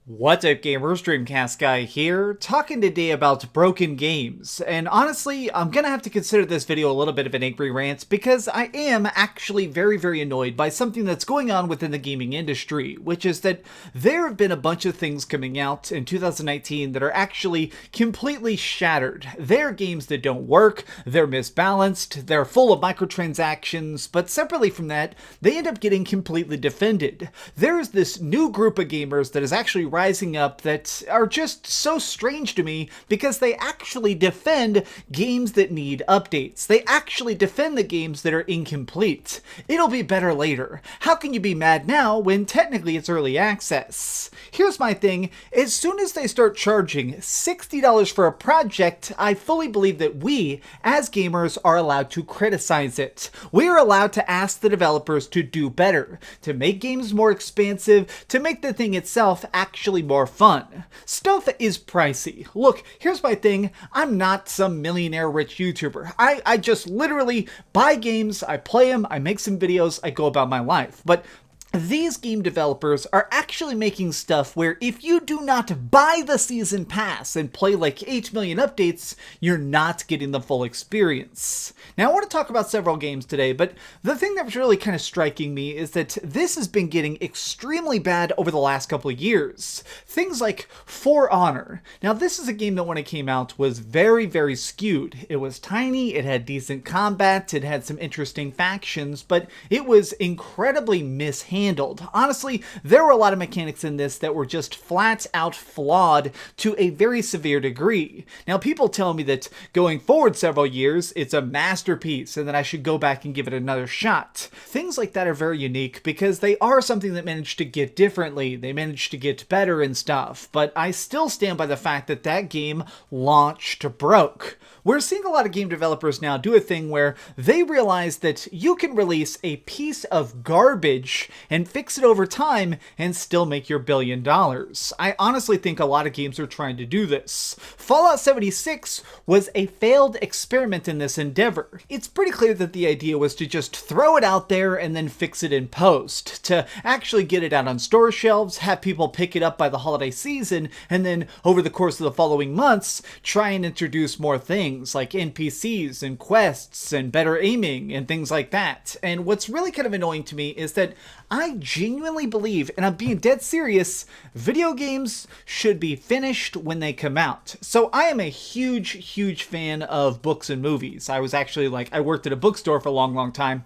What's up gamers, Dreamcast Guy here, talking today about broken games, and honestly, I'm gonna have to consider this video a little bit of an angry rant because I am actually very annoyed by something that's going on within the gaming industry, which is that there have been a bunch of things coming out in 2019 that are actually completely shattered. They're games that don't work, they're misbalanced, they're full of microtransactions, but separately from that, they end up getting completely defended. There's this new group of gamers that is actually rising up that are just so strange to me because they actually defend games that need updates. They actually defend the games that are incomplete. It'll be better later. How can you be mad now when technically it's early access? Here's my thing. As soon as they start charging $60 for a project, I fully believe that we, as gamers, are allowed to criticize it. We're allowed to ask the developers to do better, to make games more expansive, to make the thing itself actually more fun. Stuff is pricey. Look, here's my thing. I'm not some millionaire rich YouTuber. I just literally buy games, I play them, I make some videos, I go about my life. But these game developers are actually making stuff where if you do not buy the season pass and play like 8 million updates, you're not getting the full experience. Now I want to talk about several games today, but the thing that was really kind of striking me is that this has been getting extremely bad over the last couple of years. Things like For Honor. Now this is a game that when it came out was very skewed. It was tiny, it had decent combat, it had some interesting factions, but it was incredibly mishandled. Honestly, there were a lot of mechanics in this that were just flat out flawed to a very severe degree. Now, people tell me that going forward several years, it's a masterpiece and that I should go back and give it another shot. Things like that are very unique because they are something that managed to get differently. They managed to get better and stuff, but I still stand by the fact that that game launched broke. We're seeing a lot of game developers now do a thing where they realize that you can release a piece of garbage and fix it over time and still make your $1 billion. I honestly think a lot of games are trying to do this. Fallout 76 was a failed experiment in this endeavor. It's pretty clear that the idea was to just throw it out there and then fix it in post, to actually get it out on store shelves, have people pick it up by the holiday season, and then over the course of the following months, try and introduce more things like NPCs and quests and better aiming and things like that. And what's really kind of annoying to me is that I genuinely believe, and I'm being dead serious, video games should be finished when they come out. So I am a huge fan of books and movies. I was actually I worked at a bookstore for a long time.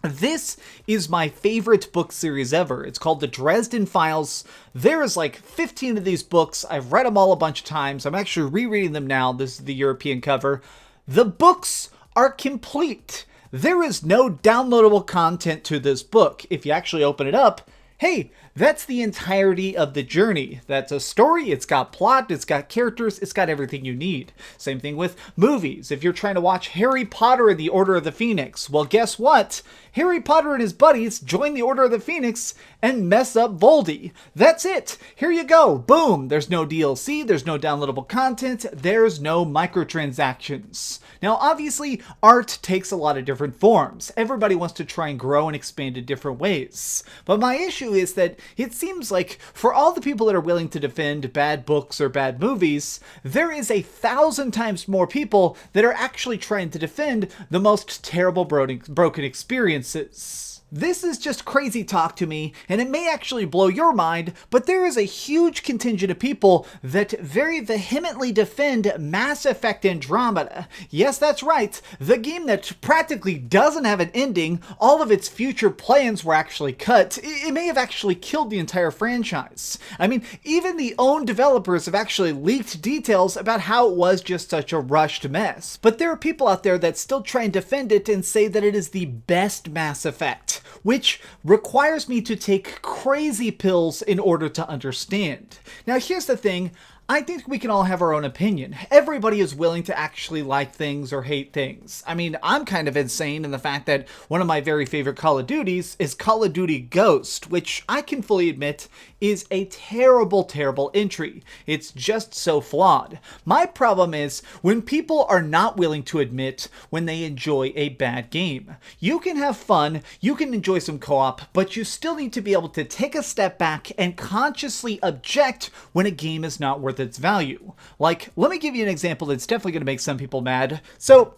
This is my favorite book series ever. It's called the Dresden Files. There is 15 of these books. I've read them all a bunch of times. I'm actually rereading them now. This is the European cover. The books are complete. There is no downloadable content to this book. If you actually open it up, hey, that's the entirety of the journey. That's a story, it's got plot, it's got characters, it's got everything you need. Same thing with movies. If you're trying to watch Harry Potter and the Order of the Phoenix, well, guess what? Harry Potter and his buddies join the Order of the Phoenix and mess up Voldy. That's it. Here you go. Boom. There's no DLC, there's no downloadable content, there's no microtransactions. Now, obviously, art takes a lot of different forms. Everybody wants to try and grow and expand in different ways. But my issue is that it seems like for all the people that are willing to defend bad books or bad movies, there is 1,000 times more people that are actually trying to defend the most terrible broken experiences. This is just crazy talk to me, and it may actually blow your mind, but there is a huge contingent of people that very vehemently defend Mass Effect Andromeda. Yes, that's right, the game that practically doesn't have an ending. All of its future plans were actually cut. It may have actually killed the entire franchise. I mean, even the own developers have actually leaked details about how it was just such a rushed mess. But there are people out there that still try and defend it and say that it is the best Mass Effect, which requires me to take crazy pills in order to understand. Now, here's the thing. I think we can all have our own opinion. Everybody is willing to actually like things or hate things. I mean, I'm kind of insane in the fact that one of my very favorite Call of Duties is Call of Duty Ghost, which I can fully admit is a terrible, terrible entry. It's just so flawed. My problem is when people are not willing to admit when they enjoy a bad game. You can have fun, you can enjoy some co-op, but you still need to be able to take a step back and consciously object when a game is not worth its value. Like, let me give you an example that's definitely going to make some people mad. So,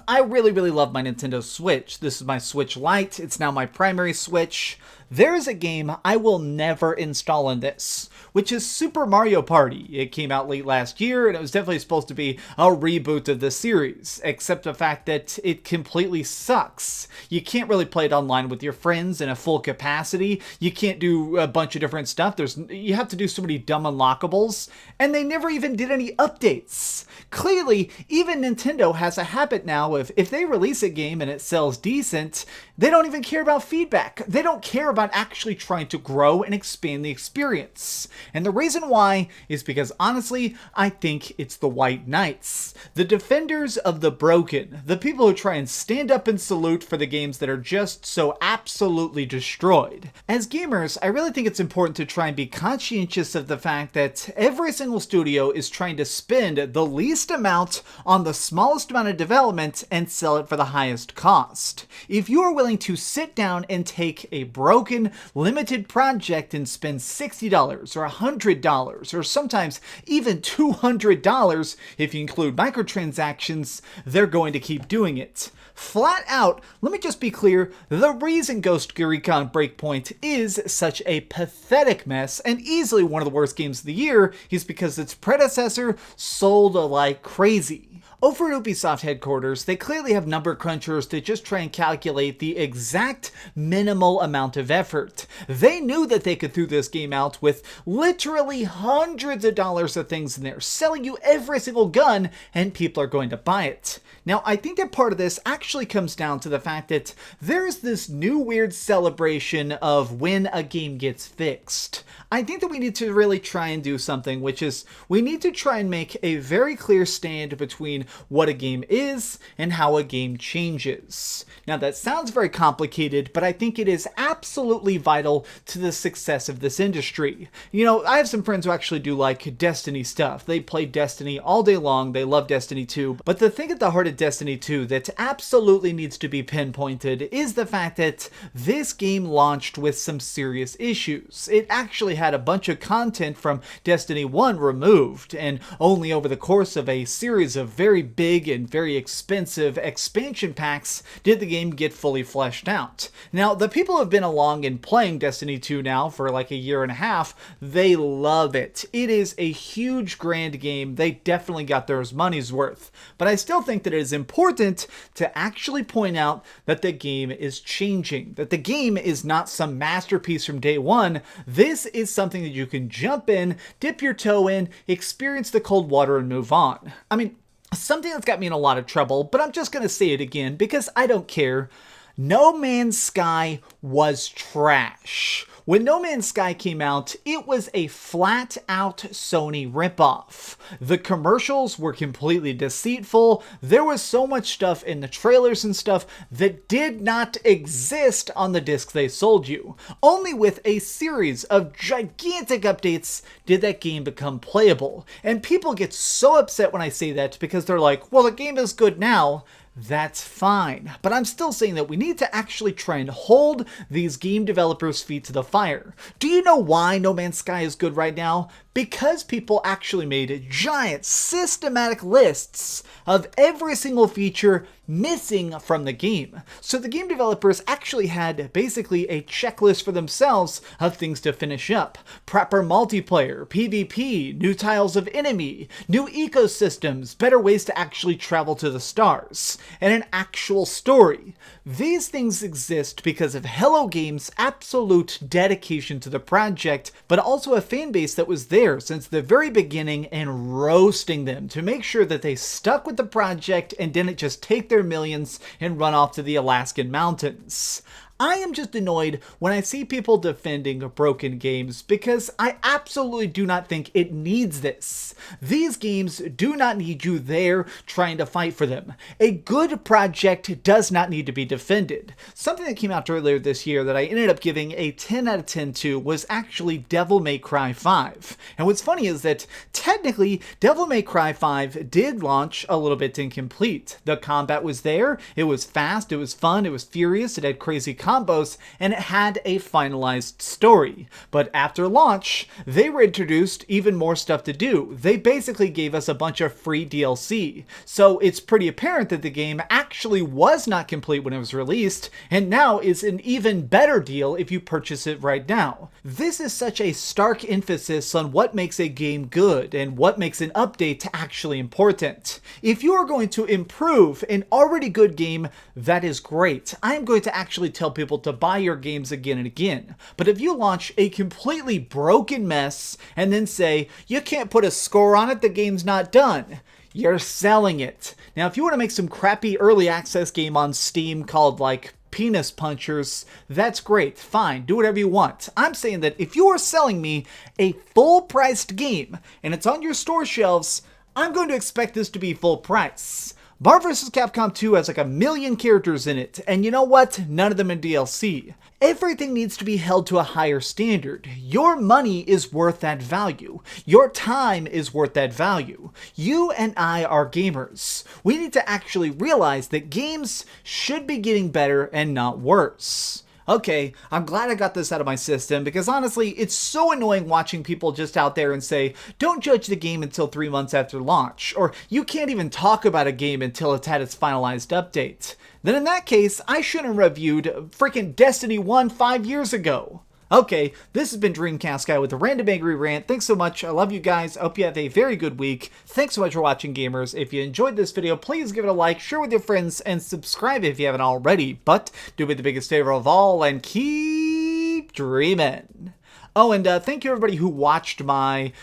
I really, really love my Nintendo Switch. This is my Switch Lite. It's now my primary Switch. There is a game I will never install on this, which is Super Mario Party. It came out late last year, and it was definitely supposed to be a reboot of the series, except the fact that it completely sucks. You can't really play it online with your friends in a full capacity. You can't do a bunch of different stuff. You have to do so many dumb unlockables, and they never even did any updates. Clearly, even Nintendo has a habit now of, if they release a game and it sells decent, they don't even care about feedback. They don't care about actually trying to grow and expand the experience. And the reason why is because, honestly, I think it's the White Knights. The defenders of the broken. The people who try and stand up and salute for the games that are just so absolutely destroyed. As gamers, I really think it's important to try and be conscientious of the fact that every single studio is trying to spend the least amount on the smallest amount of development and sell it for the highest cost. If you are willing to sit down and take a broken limited project and spend $60 or $100 or sometimes even $200 if you include microtransactions, they're going to keep doing it. Flat out, let me just be clear, the reason Ghost Recon Breakpoint is such a pathetic mess and easily one of the worst games of the year is because its predecessor sold like crazy. Over at Ubisoft headquarters, they clearly have number crunchers to just try and calculate the exact minimal amount of effort. They knew that they could throw this game out with literally hundreds of dollars of things in there, selling you every single gun, and people are going to buy it. Now, I think that part of this actually comes down to the fact that there's this new weird celebration of when a game gets fixed. I think that we need to really try and do something, which is we need to try and make a very clear stand between what a game is and how a game changes. Now, that sounds very complicated, but I think it is absolutely vital to the success of this industry. You know, I have some friends who actually do like Destiny stuff. They play Destiny all day long. They love Destiny 2. But the thing at the heart of Destiny 2 that absolutely needs to be pinpointed is the fact that this game launched with some serious issues. It actually had a bunch of content from Destiny 1 removed, and only over the course of a series of very big and very expensive expansion packs did the game get fully fleshed out. Now, the people who have been along and playing Destiny 2 now for like a year and a half, they love it. It is a huge, grand game. They definitely got their money's worth. But I still think that it is important to actually point out that the game is changing, that the game is not some masterpiece from day one. This is something that you can jump in, dip your toe in, experience the cold water, and move on. I mean, something that's got me in a lot of trouble, but I'm just going to say it again because I don't care. No Man's Sky was trash. When No Man's Sky came out, it was a flat-out Sony ripoff. The commercials were completely deceitful. There was so much stuff in the trailers and stuff that did not exist on the disc they sold you. Only with a series of gigantic updates did that game become playable. And people get so upset when I say that because they're like, well, the game is good now. That's fine, but I'm still saying that we need to actually try and hold these game developers' feet to the fire. Do you know why No Man's Sky is good right now? Because people actually made giant systematic lists of every single feature missing from the game. So the game developers actually had basically a checklist for themselves of things to finish up. Proper multiplayer, PvP, new tiles of enemy, new ecosystems, better ways to actually travel to the stars, and an actual story. These things exist because of Hello Games' absolute dedication to the project, but also a fan base that was there since the very beginning and roasting them to make sure that they stuck with the project and didn't just take their millions and run off to the Alaskan mountains. I am just annoyed when I see people defending broken games because I absolutely do not think it needs this. These games do not need you there trying to fight for them. A good project does not need to be defended. Something that came out earlier this year that I ended up giving a 10 out of 10 to was actually Devil May Cry 5. And what's funny is that technically Devil May Cry 5 did launch a little bit incomplete. The combat was there, it was fast, it was fun, it was furious, it had crazy combos, and it had a finalized story. But after launch, they were introduced even more stuff to do. They basically gave us a bunch of free DLC. So it's pretty apparent that the game actually was not complete when it was released, and now is an even better deal if you purchase it right now. This is such a stark emphasis on what makes a game good and what makes an update actually important. If you are going to improve an already good game, that is great. I am going to actually tell people to buy your games again and again. But if you launch a completely broken mess and then say, you can't put a score on it, the game's not done, you're selling it. Now, if you want to make some crappy early access game on Steam called like Penis Punchers, that's great, fine, do whatever you want. I'm saying that if you are selling me a full-priced game and it's on your store shelves, I'm going to expect this to be full price. Marvel vs. Capcom 2 has like 1 million characters in it, and you know what? None of them in DLC. Everything needs to be held to a higher standard. Your money is worth that value. Your time is worth that value. You and I are gamers. We need to actually realize that games should be getting better and not worse. Okay, I'm glad I got this out of my system because honestly, it's so annoying watching people just out there and say, don't judge the game until 3 months after launch, or you can't even talk about a game until it's had its finalized update. Then in that case, I shouldn't have reviewed freaking Destiny 1 5 years ago. Okay, this has been Dreamcast Guy with a random angry rant. Thanks so much. I love you guys. I hope you have a very good week. Thanks so much for watching, gamers. If you enjoyed this video, please give it a like, share with your friends, and subscribe if you haven't already. But do me the biggest favor of all and keep dreaming. Oh, and thank you everybody who watched my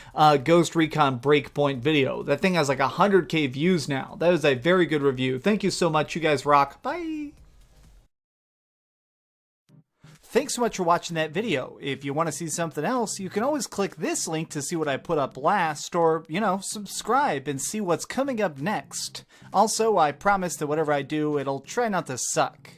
Ghost Recon Breakpoint video. That thing has like 100K views now. That was a very good review. Thank you so much. You guys rock. Bye. Thanks so much for watching that video. If you want to see something else, you can always click this link to see what I put up last, or, you know, subscribe and see what's coming up next. Also, I promise that whatever I do, it'll try not to suck.